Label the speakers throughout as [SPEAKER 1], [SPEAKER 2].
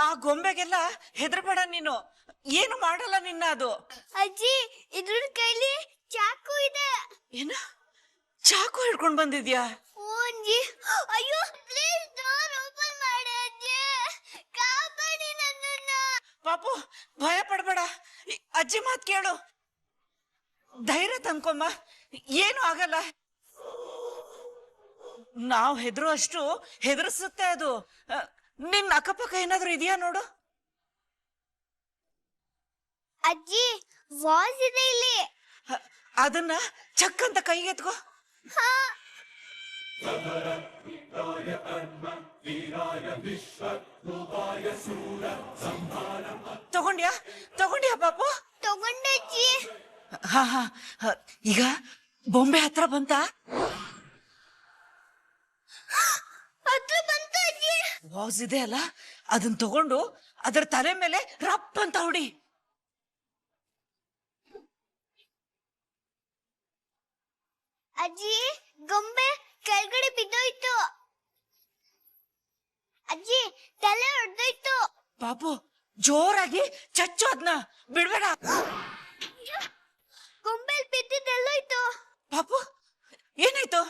[SPEAKER 1] ಆ ಗೊಂಬೆಗೆಲ್ಲ ಹೆದರ್ಬೇಡ ನೀನು, ಏನು ಮಾಡಲ್ಲ ನಿನ್ನ ಅದು.
[SPEAKER 2] ಅಜ್ಜಿ ಇದ್ರ ಕೈಲಿ ಚಾಕು ಇದೆ.
[SPEAKER 1] ಏನ ಚಾಕು ಹಿಡ್ಕೊಂಡ್ ಬಂದಿದ್ಯಾ?
[SPEAKER 2] ಅಜ್ಜಿ ಅಯ್ಯೋ ಪ್ಲೀಸ್ ಡೋರ್ ಓಪನ್ ಮಾಡಿ ಅಜ್ಜಿ, ಕಾಪಾಡಿ ನನ್ನನ್ನ.
[SPEAKER 1] ಪಾಪು ಭಯ ಪಡ್ಬೇಡ, ಅಜ್ಜಿ ಮಾತ್ ಕೇಳು, ಧೈರ್ಯ ತಂದ್ಕೊಮ್ಮ, ಏನು ಆಗಲ್ಲ. ನಾವ್ ಹೆದ್ರು ಅಷ್ಟು ಹೆದರ್ಸುತ್ತೆ ಅದು. ನಿನ್ ಅಕ್ಕಪಕ್ಕ ಏನಾದ್ರು ಇದೆಯಾ ನೋಡು.
[SPEAKER 2] ಅಜ್ಜಿ ವಾಸ್ ಇದೆ ಇಲ್ಲಿ.
[SPEAKER 1] ಅದನ್ನ ಚಕ್ ಅಂತ ಕೈಗೆತ್ಕೋ. ತಗೊಂಡ್ಯಾ ತಗೊಂಡ್ಯಾ ಪಾಪು?
[SPEAKER 2] ತಗೊಂಡಜ್ಜಿ.
[SPEAKER 1] ಹಾ ಹಾ ಈಗ ಬೊಂಬೆ ಹತ್ರ ಬಂತ?
[SPEAKER 2] ಹತ್ರ ಬಂತು ಅಜ್ಜಿ.
[SPEAKER 1] ವಾಸ್ ಇದೆ ಅಲ್ಲ, ಅದನ್ನ ತಗೊಂಡು ಅದರ ತಲೆ ಮೇಲೆ ರಪ್ ಅಂತ ಹೊಡಿ.
[SPEAKER 2] ಅಜ್ಜಿ ಗೊಂಬೆ ಕೆಳಗಡೆ ಬಿದ್ದೋಯ್ತು. ಅಜ್ಜಿ ತಲೆ ಹೊಡೆದೋಯ್ತು.
[SPEAKER 1] ಪಾಪು ಜೋರಾಗಿ ಚಚ್ಚು, ಅದನ್ನ ಬಿಡ್ಬೇಡ.
[SPEAKER 2] ಗೊಂಬೆ ಬಿದ್ದಿದ್ದೆಲ್ಲೋಯ್ತು.
[SPEAKER 1] ಪಾಪು ಏನಾಯ್ತು?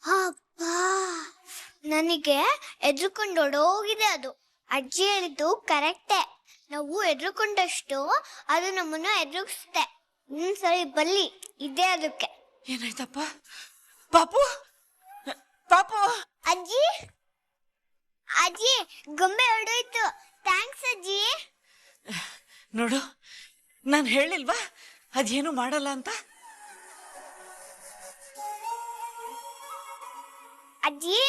[SPEAKER 2] ಅಪ್ಪಾ ನನಗೆ ಎದ್ರುಕೊಂಡು ಓಡೋಗಿದೆ ಅದು. ಅಜ್ಜಿ ಹೇಳಿದ್ದು ಕರೆಕ್ಟೇ, ನಾವು ಎದ್ರುಕೊಂಡಷ್ಟು ಅದು ನಮ್ಮನ್ನ ಎದುರಿಸುತ್ತೆ. ಸರಿ ಬಲ್ಲಿ ಇದೆ ಅದಕ್ಕೆ.
[SPEAKER 1] ಏನಾಯ್ತಪ್ಪ ಪಾಪು? ಪಾಪು
[SPEAKER 2] ಅಜ್ಜಿ ಅಜ್ಜಿ ಗೊಂಬೆ ಹೊರಡೋಯ್ತು. ಥ್ಯಾಂಕ್ಸ್ ಅಜ್ಜಿ.
[SPEAKER 1] ನೋಡು, ನಾನು ಹೇಳಿಲ್ವಾ ಅದೇನು ಮಾಡಲ್ಲ ಅಂತ?
[SPEAKER 2] ಅಜ್ಜಿ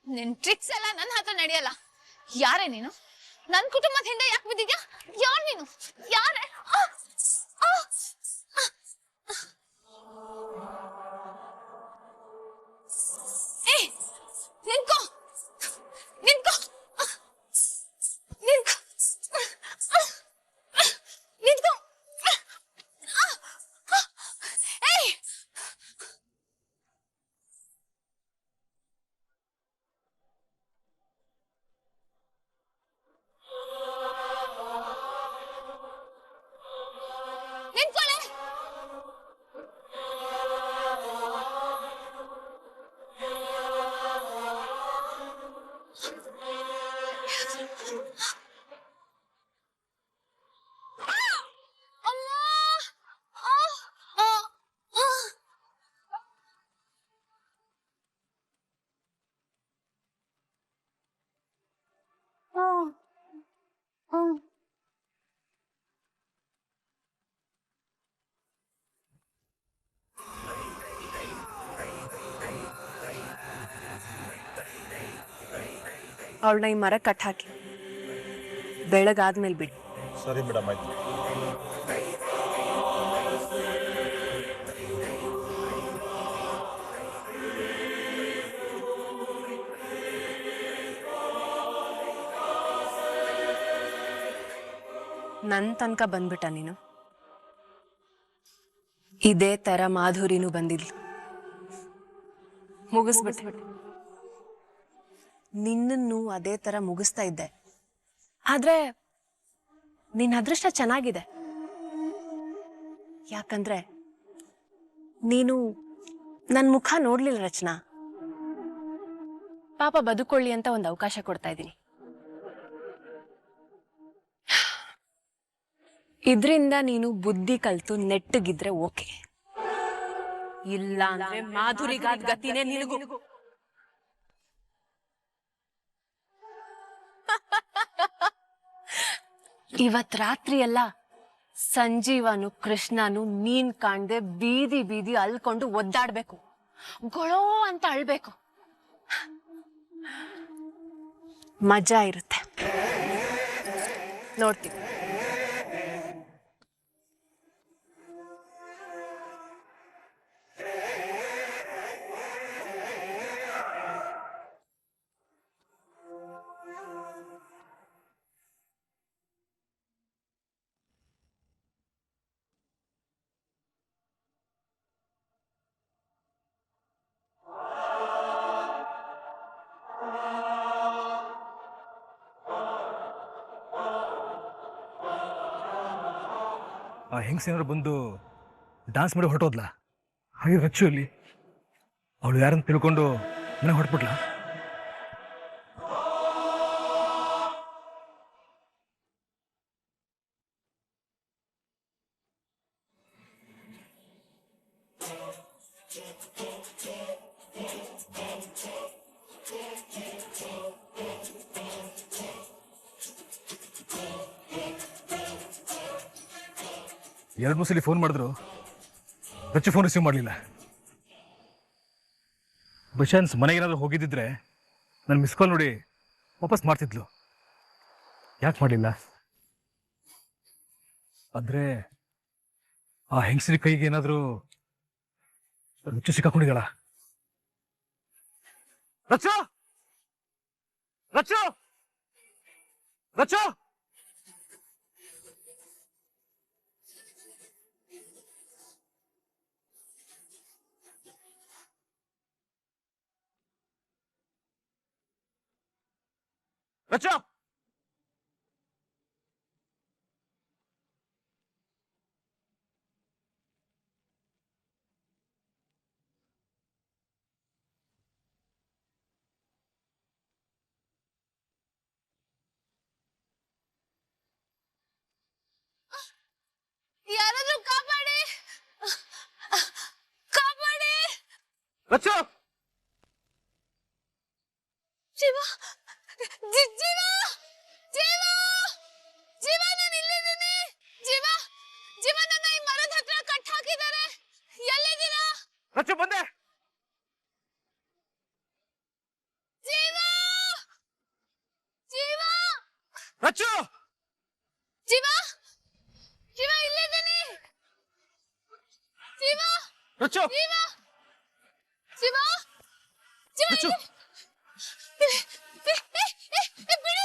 [SPEAKER 3] ನಿನ್ ಟ್ರಿಕ್ಸ್ ಎಲ್ಲ ನನ್ನ ಹತ್ರ ನಡೆಯಲ್ಲ. ಯಾರೇ ನೀನು? ನನ್ ಕುಟುಂಬದ ಹಿಂದೆ ಯಾಕೆ ಬಿದ್ದಿದ್ಯಾ? ಯಾರ್ ನೀನು? ಯಾರೇ? ನಿನ್ಕೋ ನಿನ್ಕೋ ನಿನ್ಕೋ ನಿನ್ಕೋ. ಏಯ್ ನಿನ್ಕೊಳೆ.
[SPEAKER 4] ಅವಳನ್ನ ಈ ಮರ ಕಟ್ ಹಾಕಿ ಬೆಳಗಾದ್ಮೇಲೆ ಬಿಡಿ.
[SPEAKER 5] ಸರಿ ಮೇಡಮ್, ಆಯ್ತು.
[SPEAKER 4] ನನ್ನ ತನಕ ಬಂದ್ಬಿಟ್ಟ ನೀನು. ಇದೇ ತರ ಮಾಧುರಿನೂ ಬಂದಿದ್ಲು, ಮುಗಿಸ್ಬಿಟ್ಟೆ. ನಿನ್ನನ್ನು ಅದೇ ತರ ಮುಗಿಸ್ತಾ ಇದ್ದೆ, ಆದ್ರೆ ನಿನ್ನ ಅದೃಷ್ಟ ಚೆನ್ನಾಗಿದೆ. ಯಾಕಂದ್ರೆ ನೀನು ನನ್ನ ಮುಖ ನೋಡ್ಲಿಲ್ಲ ರಚನಾ. ಪಾಪ ಬದುಕೊಳ್ಳಿ ಅಂತ ಒಂದು ಅವಕಾಶ ಕೊಡ್ತಾ ಇದ್ದೀನಿ. ಇದ್ರಿಂದ ನೀನು ಬುದ್ಧಿ ಕಲ್ತು ನೆಟ್ಟಗಿದ್ರೆ ಓಕೆ, ಇಲ್ಲ ಅಂದ್ರೆ ಮಾಧುರಿಗಾದ ಗತಿನೇ ನಿನಗೂ. ಇವತ್ ರಾತ್ರಿ ಎಲ್ಲ ಸಂಜೀವನು ಕೃಷ್ಣನು ನೀನ್ ಕಾಣ್ದೆ ಬೀದಿ ಬೀದಿ ಅಲ್ಕೊಂಡು ಒದ್ದಾಡ್ಬೇಕು, ಗೊಳೋ ಅಂತ ಅಳ್ಬೇಕು. ಮಜಾ ಇರುತ್ತೆ, ನೋಡ್ತೀವಿ.
[SPEAKER 5] ಆ ಹೆಂಗಸೇನಾದ್ರು ಬಂದು ಡಾನ್ಸ್ ಮಾಡಿ ಹೊರಟೋದ್ಲ. ಹಾಗೆ ರಚ್ಚು ಅಲ್ಲಿ ಅವಳು ಯಾರನ್ನು ತಿಳ್ಕೊಂಡು ಮನೆ ಹೊರಟ್ಬಿಟ್ಲ. ಎರಡು ಮೂರು ಸಲ ಫೋನ್ ಮಾಡಿದ್ರು ರಚ್ಚು ಫೋನ್ ರಿಸೀವ್ ಮಾಡಲಿಲ್ಲ. ಬಶಾನ್ಸ್ ಮನೆಗೇನಾದ್ರೂ ಹೋಗಿದ್ದಿದ್ರೆ ನಾನು ಮಿಸ್ ಕಾಲ್ ನೋಡಿ ವಾಪಸ್ ಮಾಡ್ತಿದ್ಲು. ಯಾಕೆ ಮಾಡಲಿಲ್ಲ? ಆದರೆ ಆ ಹೆಂಗಸಿನ ಕೈಗೆ ಏನಾದರೂ ರಚ್ಚು ಸಿಕ್ಕಾಕೊಂಡಿದ್ದಾಳ? ರಚ್ಚು ರಚ್ಚು ರಚ್ಚು ರಚ್ಚು
[SPEAKER 3] ಯಾರಾದ್ರೂ ಕಾಪಾಡಿ, ಕಾಪಾಡಿ.
[SPEAKER 5] ರಚ್ಚು
[SPEAKER 3] ಜೀವ, ಜೀವ, ಜೀವ, ಜೀವ, ನಾನು ಇಲ್ಲಿದ್ದೀನಿ. ಜೀವ, ಜೀವ, ನನ್ನ ಈ ಮರದ ಹತ್ರ ಕಟ್ ಹಾಕಿದ್ದಾರೆ. ಎಲ್ಲಿದ್ದೀರಾ?
[SPEAKER 5] ರಚ್ಚು ಬಂದೆ.
[SPEAKER 3] ಜೀವ, ಜೀವ,
[SPEAKER 5] ರಚ್ಚು
[SPEAKER 3] ಜೀವ, ಜೀವ, ಇಲ್ಲಿದ್ದೀನಿ. ಜೀವ,
[SPEAKER 5] ರಚ್ಚು
[SPEAKER 3] ಜೀವ, ಜೀವ, ಜೀವ,
[SPEAKER 5] ರಚ್ಚು
[SPEAKER 3] ಬಿಡಿ.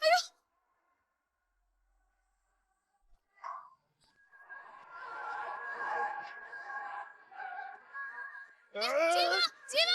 [SPEAKER 3] ಅಯ್ಯೋ, ಜೀವ, ಜೀವ.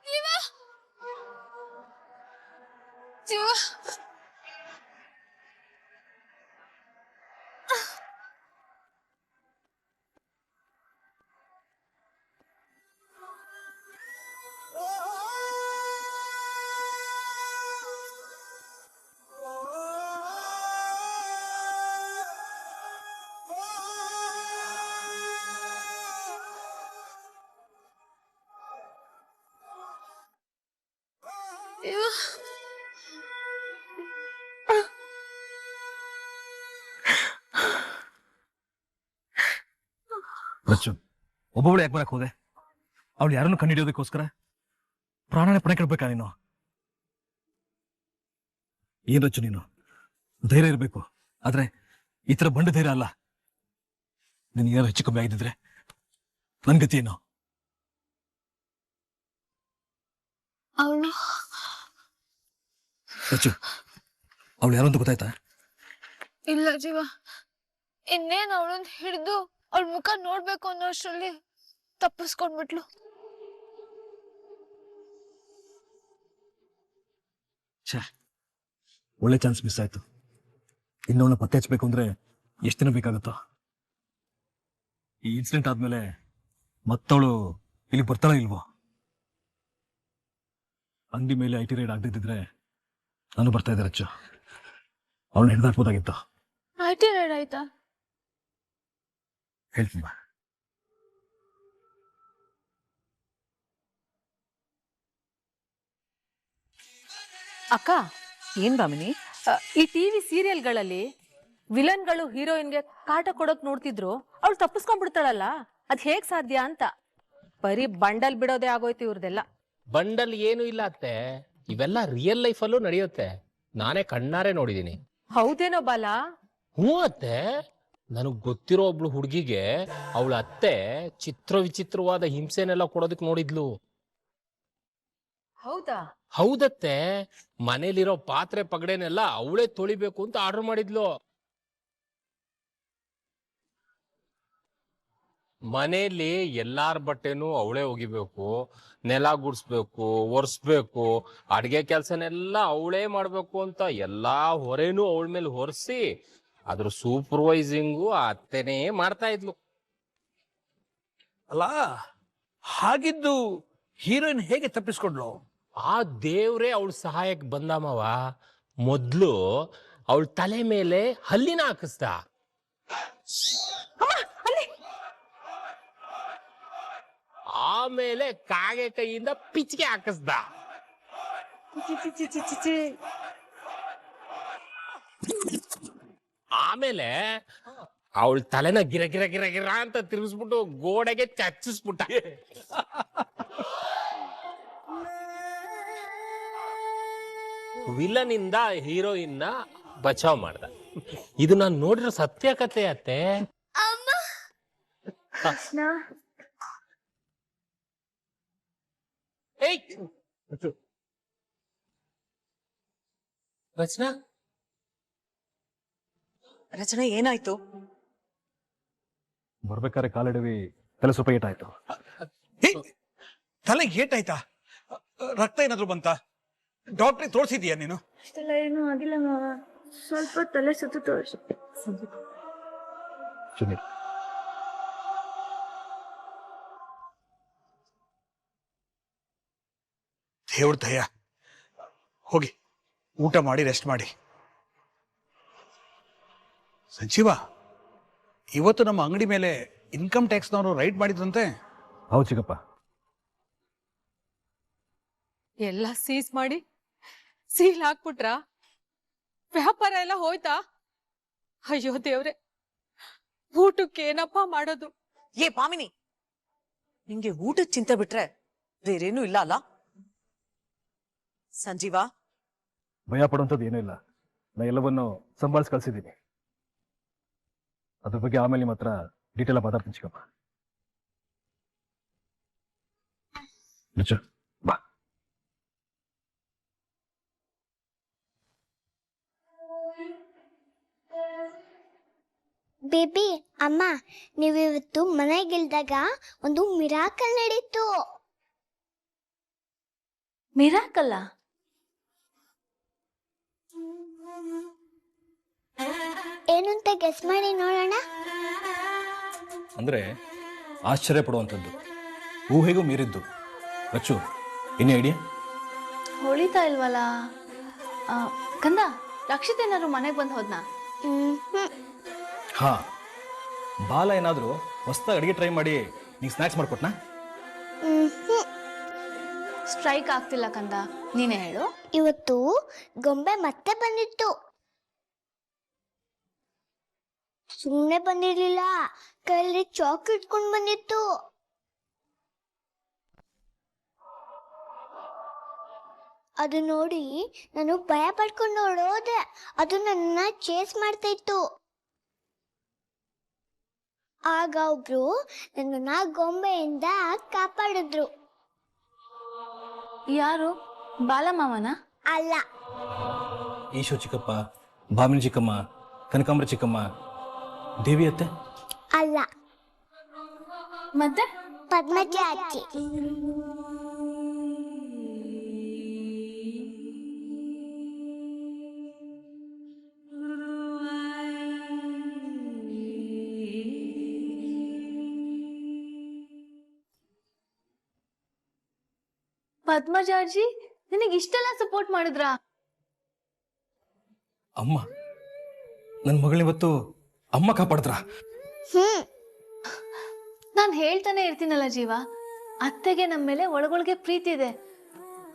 [SPEAKER 3] ಜೀವ, ಜೀವ.
[SPEAKER 5] ರಚ್ಚು ಒಬ್ಬೊಬ್ಬಳು ಯಾಕೆ ಬರಕ್ ಹೋದೆ? ಅವಳು ಯಾರನ್ನು ಕಂಡುಹಿಡಿಯೋದಕ್ಕೋಸ್ಕರ ಪ್ರಾಣನೇ ಪಣ ಕೆಡಬೇಕಾ ನೀನು? ಏನ್ ರಚ್ಚು ನೀನು? ಧೈರ್ಯ ಇರಬೇಕು, ಆದ್ರೆ ಈ ತರ ಬಂಡ ಧೈರ್ಯ ಅಲ್ಲ. ನಿನಗೇನಾದ್ರು ಹೆಚ್ಚು ಕಮ್ಮಿ ಆಗಿದ್ದಿದ್ರೆ ನನ್ ಗತಿ ಏನು?
[SPEAKER 3] ಅವಳು
[SPEAKER 5] ರಚ್ಚು ಅವಳು ಯಾರು ಅಂತ ಗೊತ್ತಾಯ್ತಾ?
[SPEAKER 3] ಇಲ್ಲ ಜೀವ, ಇನ್ನೇನ್ ಅವಳನ್ನ ಹಿಡಿದು ಅವಳ ಮುಖ ನೋಡ್ಬೇಕು ಅನ್ನೋ ಅಷ್ಟರಲ್ಲಿ ತಪ್ಪಿಸ್ಕೊಂಡ್ಬಿಟ್ಲು.
[SPEAKER 5] ಛೇ, ಒಳ್ಳೆ ಚಾನ್ಸ್ ಮಿಸ್ ಆಯ್ತು. ಇನ್ನೊಂದು ಪತ್ತೆ ಹಚ್ಚಬೇಕು ಅಂದ್ರೆ ಎಷ್ಟು ದಿನ ಬೇಕಾಗುತ್ತೋ? ಈ ಇನ್ಸಿಡೆಂಟ್ ಆದ್ಮೇಲೆ ಮತ್ತವಳು ಇಲ್ಲಿ ಬರ್ತಾಳ ಇಲ್ವೋ? ಅಂಗಡಿ ಮೇಲೆ ಐಟಿ ರೈಡ್ ಆಗದಿದ್ರೆ ನಾನು ಬರ್ತಾ ಇದ್ದೆ ರಚ್ಚು. ಅವಳನ್ನ ಹಿಡ್ದಾಕ್ಬೋದಾಗಿತ್ತು.
[SPEAKER 3] ಆಯ್ತಾ
[SPEAKER 5] ಹೇಳ್ತೀನಿ ಬಾ.
[SPEAKER 4] ಅಕ್ಕ ಏನ್ ಬಾಮಿನಿ, ಈ ಟಿವಿ ಸೀರಿಯಲ್ಗಳಲ್ಲಿ ವಿಲನ್ಗಳು ಹೀರೋಯಿನ್ಗೆ ಕಾಟ ಕೊಡೋಕ್ ನೋಡ್ತಿದ್ರು, ಅವಳು ತಪ್ಪಿಸ್ಕೊಂಡ್ಬಿಡ್ತಾಳಲ್ಲ, ಅದ್ ಹೇಗ್ ಸಾಧ್ಯ ಅಂತ. ಬರೀ ಬಂಡಲ್ ಬಿಡೋದೇ ಆಗೋಯ್ತು ಇವ್ರದೆಲ್ಲ.
[SPEAKER 6] ಬಂಡಲ್ ಏನು ಇಲ್ಲ ಅತ್ತೆ, ಇವೆಲ್ಲ ರಿಯಲ್ ಲೈಫ್ ಅಲ್ಲೂ ನಡೆಯುತ್ತೆ. ನಾನೇ ಕಣ್ಣಾರೆ ನೋಡಿದೀನಿ.
[SPEAKER 4] ಹೌದೇನೋ ಬಾಲ?
[SPEAKER 6] ಹ್ಞೂ ಅತ್ತೆ, ನನಗ್ ಗೊತ್ತಿರೋ ಒಬ್ಳು ಹುಡುಗಿಗೆ ಅವಳ ಅತ್ತೆ ಚಿತ್ರ ವಿಚಿತ್ರವಾದ ಹಿಂಸೆನೆಲ್ಲ ಕೊಡೋದಕ್ ನೋಡಿದ್ಲು.
[SPEAKER 4] ಹೌದಾ?
[SPEAKER 6] ಹೌದತ್ತೆ, ಮನೇಲಿರೋ ಪಾತ್ರೆ ಪಗಡೆನೆಲ್ಲ ಅವಳೇ ತೊಳಿಬೇಕು ಅಂತ ಆರ್ಡರ್ ಮಾಡಿದ್ಲು. ಮನೆಯಲ್ಲಿ ಎಲ್ಲಾರ ಬಟ್ಟೆನೂ ಅವಳೇ ಒಗಿಬೇಕು, ನೆಲ ಗುಡಿಸ್ಬೇಕು, ಒರೆಸ್ಬೇಕು, ಅಡ್ಗೆ ಕೆಲ್ಸನೆಲ್ಲ ಅವಳೇ ಮಾಡ್ಬೇಕು ಅಂತ ಎಲ್ಲಾ ಹೊರೆನೂ ಅವಳ ಮೇಲೆ ಹೊರಿಸಿ ಅದ್ರ ಸೂಪರ್ವೈಸಿಂಗು ಅತ್ತೆನೇ ಮಾಡ್ತಾ ಇದ್ಲು.
[SPEAKER 7] ಅಲ್ಲ, ಹಾಗಿದ್ದು ಹೀರೋಯಿನ್ ಹೇಗೆ ತಪ್ಪಿಸ್ಕೊಂಡ್ಲು?
[SPEAKER 6] ಆ ದೇವ್ರೇ ಅವಳ ಸಹಾಯಕ್ಕೆ ಬಂದಮ್ಮವ. ಮೊದ್ಲು ಅವಳ ತಲೆ ಮೇಲೆ ಹಲ್ಲಿನ ಹಾಕಿಸ್ದ, ಆಮೇಲೆ ಕಾಗೆ ಕೈಯಿಂದ ಪಿಚ್ಚಿಗೆ ಹಾಕಿಸ್ದ, ಆಮೇಲೆ ಅವಳ ತಲೆನ ಗಿರ ಗಿರ ಗಿರ ಗಿರ ಅಂತ ತಿರುಗಿಸ್ಬಿಟ್ಟು ಗೋಡೆಗೆ ಚಚ್ಚಿಸ್ಬಿಟ್ಟ. ವಿಲನ್ ಇಂದ ಹೀರೋಯಿನ್ ನ ಬಚಾವ್ ಮಾಡ್ದ. ಇದು ನಾನು ನೋಡಿರೋ ಸತ್ಯ ಕಥೆ ಅತ್ತೆ.
[SPEAKER 2] ಅಮ್ಮ
[SPEAKER 6] ಏಯ್ ರಚನಾ,
[SPEAKER 1] ರಚನಾ ಏನಾಯ್ತು?
[SPEAKER 5] ಬರ್ಬೇಕಾದ್ರೆ ಕಾಲಿಡವಿ ತಲೆ ಸ್ವಲ್ಪ ಏಟಾಯ್ತು.
[SPEAKER 7] ಹೇ, ತಲೆಗೆ ಏಟಾಯ್ತಾ? ರಕ್ತ ಏನಾದ್ರು ಬಂತಾ? ಡಾಕ್ಟ್ರಿಗೆ ತೋರಿಸಿದೀಯಾ ನೀನು?
[SPEAKER 2] ಏನು ಆಗಿಲ್ಲ ಮಾವ, ಸ್ವಲ್ಪ ತಲೆ ಸುತ್ತು ತೋರಿಸು.
[SPEAKER 5] ಸುನೀಲ್,
[SPEAKER 7] ದೇವ್ರ ದಯ. ಹೋಗಿ ಊಟ ಮಾಡಿ ರೆಸ್ಟ್ ಮಾಡಿ. ಸಂಜೀವ, ಇವತ್ತು ನಮ್ಮ ಅಂಗಡಿ ಮೇಲೆ ಇನ್ಕಮ್ ಟ್ಯಾಕ್ಸ್ನವರು ರೈಡ್ ಮಾಡಿದ್ರಂತೆ.
[SPEAKER 5] ಹೌದು ಚಿಕ್ಕಪ್ಪ.
[SPEAKER 4] ಎಲ್ಲ ಸೀಸ್ ಮಾಡಿ ಸೀಲ್ ಹಾಕ್ಬಿಟ್ರ? ವ್ಯಾಪಾರ ಎಲ್ಲ ಹೋಯ್ತಾ? ಅಯ್ಯೋ ದೇವ್ರೆ, ಊಟಕ್ಕೆ ಏನಪ್ಪಾ ಮಾಡೋದು?
[SPEAKER 1] ಏ ಪಾಮಿನಿ, ನಿಂಗೆ ಊಟದ ಚಿಂತೆ ಬಿಟ್ರೆ ಬೇರೇನೂ ಇಲ್ಲ ಅಲ್ಲ? ಸಂಜೀವ,
[SPEAKER 5] ಭಯ ಪಡುವಂಥದ್ದು ಏನೂ ಇಲ್ಲ. ನಾ ಎಲ್ಲವನ್ನು ಸಂಭಾಳಿಸಿ ಕಳ್ಸಿದ್ದೀನಿ. ಅದ್ರ ಬಗ್ಗೆ ಆಮೇಲೆ ನಿಮ್ಮ ಹತ್ರ ಡೀಟೇಲ್ ಆಗಿ ಮಾತಾಡ್ತೀನಿ ಚಿಕ್ಕಪ್ಪ. ಬಾ.
[SPEAKER 2] ಬೇಬಿ, ಅಮ್ಮ, ನೀವಿವತ್ತು ಮನೆಗಿಲ್ದಾಗ ಒಂದು ಮಿರಾಕಲ್ ನಡೀತು.
[SPEAKER 3] ಮಿರಾಕಲ್ಲ?
[SPEAKER 2] ಏನು ಅಂತ ಗೆಸ್ ಮಾಡಿ ನೋಡೋಣ.
[SPEAKER 5] ಅಂದ್ರೆ ಆಶ್ಚರ್ಯ ಪಡುವಂಥದ್ದು, ಊಹೆಗೂ ಮೀರಿದ್ದು. ರಚ್ಚು, ಇನ್ನೇ ಐಡಿಯಾ?
[SPEAKER 3] ಹೊಳಿತಾ ಇಲ್ವಲ್ಲ? ಕಂದ, ರಕ್ಷಿತ್ ಏನಾದ್ರು ಮನೆಗೆ ಬಂದು ಹೋದ್ನಾ?
[SPEAKER 5] ಹಾ, ಬಾಲ ಏನಾದರೂ ಹೊಸ್ದಾಗಿ ಅಡುಗೆ ಟ್ರೈ ಮಾಡಿ ನೀನು ಸ್ನ್ಯಾಕ್ಸ್ ಮಾಡಿಕೊಟ್ನಾ?
[SPEAKER 3] ಸ್ಟ್ರೈಕ್ ಆಗ್ತಿಲ್ಲ ಕಂದ, ನೀನೇ ಹೇಳು.
[SPEAKER 2] ಇವತ್ತು ಗೊಂಬೆ ಮತ್ತೆ ಬಂದಿತ್ತು. ಸುಮ್ಮನೆ ಬಂದಿರ್ಲಿಲ್ಲ, ಕೈಯಲ್ಲಿ ಚಾಕ್ ಇಟ್ಕೊಂಡು ಬಂದಿತ್ತು. ಅದು ನೋಡಿ ನಾನು ಭಯ ಪಡ್ಕೊಂಡು ಓಡೋದೆ. ಅದು ನನ್ನ ಚೇಸ್ ಮಾಡ್ತಾ ಇತ್ತು. ಆಗ ಒಬ್ರು ನನ್ನನ್ನ ಗೊಂಬೆಯಿಂದ ಕಾಪಾಡಿದ್ರು.
[SPEAKER 3] ಯಾರು? ಬಾಲಮಾವನ?
[SPEAKER 2] ಅಲ್ಲ,
[SPEAKER 5] ಈಶೋ ಚಿಕ್ಕಪ್ಪ, ಭಾಮಿನಿ ಚಿಕ್ಕಮ್ಮ, ಕನಕಾಂಬರ ಚಿಕ್ಕಮ್ಮ, ದೇವಿ ಅತ್ತೆ?
[SPEAKER 2] ಅಲ್ಲ,
[SPEAKER 3] ಮತ್ತೆ
[SPEAKER 2] ಪದ್ಮಜ ಅಜ್ಜಿ.
[SPEAKER 3] ಪದ್ಮಜಾರ್ಜಿ ನಿನಗೆ ಇಷ್ಟೆಲ್ಲ ಸಪೋರ್ಟ್ ಮಾಡಿದ್ರಾ?
[SPEAKER 5] ಅಮ್ಮ, ನನ್ನ ಮಗಳನ್ನಿವತ್ತು ಅಮ್ಮ ಕಾಪಾಡಿದ್ರ?
[SPEAKER 3] ನಾನು ಹೇಳ್ತಾನೆ ಇರ್ತೀನಲ್ಲ ಜೀವ, ಅತ್ತೆಗೆ ನಮ್ಮ ಮೇಲೆ ಒಳಗೊಳಗೆ ಪ್ರೀತಿ ಇದೆ.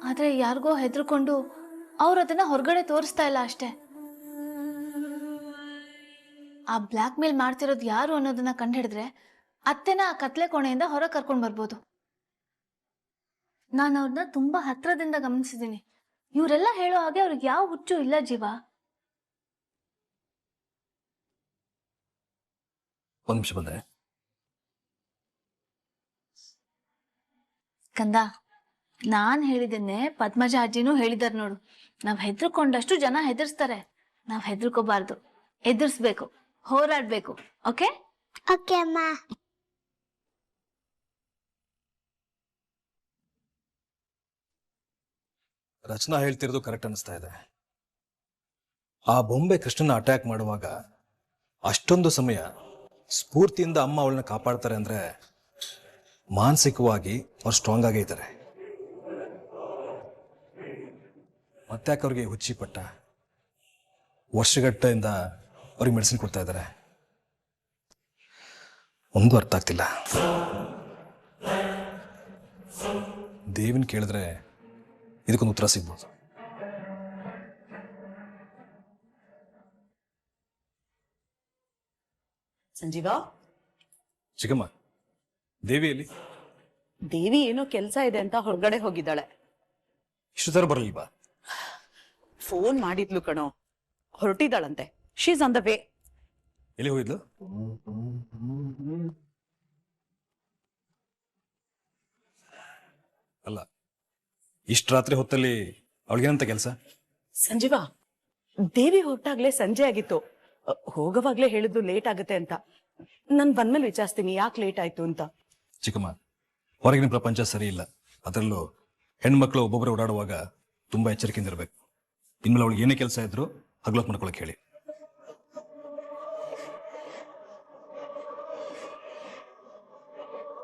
[SPEAKER 3] ಆದ್ರೆ ಯಾರಿಗೋ ಹೆದರ್ಕೊಂಡು ಅವ್ರು ಅದನ್ನ ಹೊರಗಡೆ ತೋರಿಸ್ತಾ ಇಲ್ಲ ಅಷ್ಟೇ. ಆ ಬ್ಲ್ಯಾಕ್ ಮೇಲ್ ಮಾಡ್ತಿರೋದು ಯಾರು ಅನ್ನೋದನ್ನ ಕಂಡುಹಿಡಿದ್ರೆ ಅತ್ತೆನ ಆ ಕತ್ಲೆ ಕೋಣೆಯಿಂದ ಹೊರಗೆ ಕರ್ಕೊಂಡು ಬರ್ಬೋದು. ನಾನು ಅವ್ರನ್ನ ತುಂಬಾ ಹತ್ರದಿಂದ ಗಮನಿಸಿದ್ದೀನಿ. ಇವರೆಲ್ಲ ಹೇಳೋ ಹಾಗೆ ಅವ್ರಿಗೆ ಯಾವ ಹುಚ್ಚು ಇಲ್ಲ ಜೀವ.
[SPEAKER 5] ಒಂದ್ ನಿಮಿಷ ಬಂದೆ.
[SPEAKER 3] ಕಂದ, ನಾನ್ ಹೇಳಿದ್ದನ್ನೇ ಪದ್ಮಜ ಅಜ್ಜಿನೂ ಹೇಳಿದಾರೆ ನೋಡು. ನಾವ್ ಹೆದರ್ಕೊಂಡಷ್ಟು ಜನ ಹೆದರ್ಸ್ತಾರೆ. ನಾವ್ ಹೆದರ್ಕೋಬಾರ್ದು, ಎದುರಿಸ್ಬೇಕು, ಹೋರಾಡ್ಬೇಕು. ಓಕೆ
[SPEAKER 2] ಓಕೆ ಅಮ್ಮ.
[SPEAKER 5] ರಚನಾ ಹೇಳ್ತಿರೋದು ಕರೆಕ್ಟ್ ಅನಿಸ್ತಾ ಇದೆ. ಆ ಬೊಂಬೆ ಕೃಷ್ಣನ ಅಟ್ಯಾಕ್ ಮಾಡುವಾಗ ಅಷ್ಟೊಂದು ಸಮಯ ಸ್ಫೂರ್ತಿಯಿಂದ ಅಮ್ಮ ಅವಳನ್ನ ಕಾಪಾಡ್ತಾರೆ ಅಂದ್ರೆ ಮಾನಸಿಕವಾಗಿ ಅವ್ರು ಸ್ಟ್ರಾಂಗ್ ಆಗೇ ಇದ್ದಾರೆ. ಮತ್ತ್ಯಾಕೆ ಅವ್ರಿಗೆ ಹುಚ್ಚಿ ಪಟ್ಟ ವರ್ಷಗಟ್ಟೆಯಿಂದ ಅವ್ರಿಗೆ ಮೆಡಿಸಿನ್ ಕೊಡ್ತಾ ಇದ್ದಾರೆ? ಒಂದು ಅರ್ಥ ಆಗ್ತಿಲ್ಲ. ದೇವಿನ ಕೇಳಿದ್ರೆ ಇದಕ್ಕೊಂದು ಉತ್ತರ ಸಿಗ್ಬೋದು.
[SPEAKER 8] ಸಂಜೀವ,
[SPEAKER 5] ಚಿಕ್ಕಮ್ಮ, ದೇವಿಯಲ್ಲಿ
[SPEAKER 8] ದೇವಿ ಏನೋ ಕೆಲಸ ಇದೆ ಅಂತ ಹೊರಗಡೆ ಹೋಗಿದ್ದಾಳೆ.
[SPEAKER 5] ಇಷ್ಟು ತರ ಬರಲಿಲ್ವಾ?
[SPEAKER 8] ಫೋನ್ ಮಾಡಿದ್ಲು ಕಣೋ, ಹೊರಟಿದ್ದಾಳಂತೆ. She's on the way.
[SPEAKER 5] ಎಲ್ಲಿ ಹೋಗಿದ್ಲು? ಅಲ್ಲ, ಇಷ್ಟು ರಾತ್ರಿ ಹೊತ್ತಲ್ಲಿ ಅವಳಿಗೇನಂತ ಕೆಲಸ?
[SPEAKER 8] ಸಂಜೀವ, ದೇವಿ ಹೊರಟಾಗ್ಲೇ ಸಂಜೆ ಆಗಿತ್ತು. ಹೋಗವಾಗ್ಲೇ ಹೇಳಿದ್ದು ಲೇಟ್ ಆಗುತ್ತೆ ಅಂತ. ನಾನು ಬಂದ್ಮೇಲೆ ವಿಚಾರಿಸ್ತೀನಿ ಯಾಕೆ ಲೇಟ್ ಆಯ್ತು ಅಂತ.
[SPEAKER 5] ಚಿಕ್ಕಮ್ಮ, ಹೊರಗಿನ ಪ್ರಪಂಚ ಸರಿ ಇಲ್ಲ. ಅದರಲ್ಲೂ ಹೆಣ್ಮಕ್ಳು ಒಬ್ಬೊಬ್ಬರು ಓಡಾಡುವಾಗ ತುಂಬಾ ಎಚ್ಚರಿಕೆಯಿಂದ ಇರಬೇಕು. ಇನ್ಮೇಲೆ ಅವಳಿಗೆ ಏನೇ ಕೆಲಸ ಇದ್ರು ಹಗ್ಲಕ್ ಮಾಡ್ಕೊಳಕ್ ಹೇಳಿ.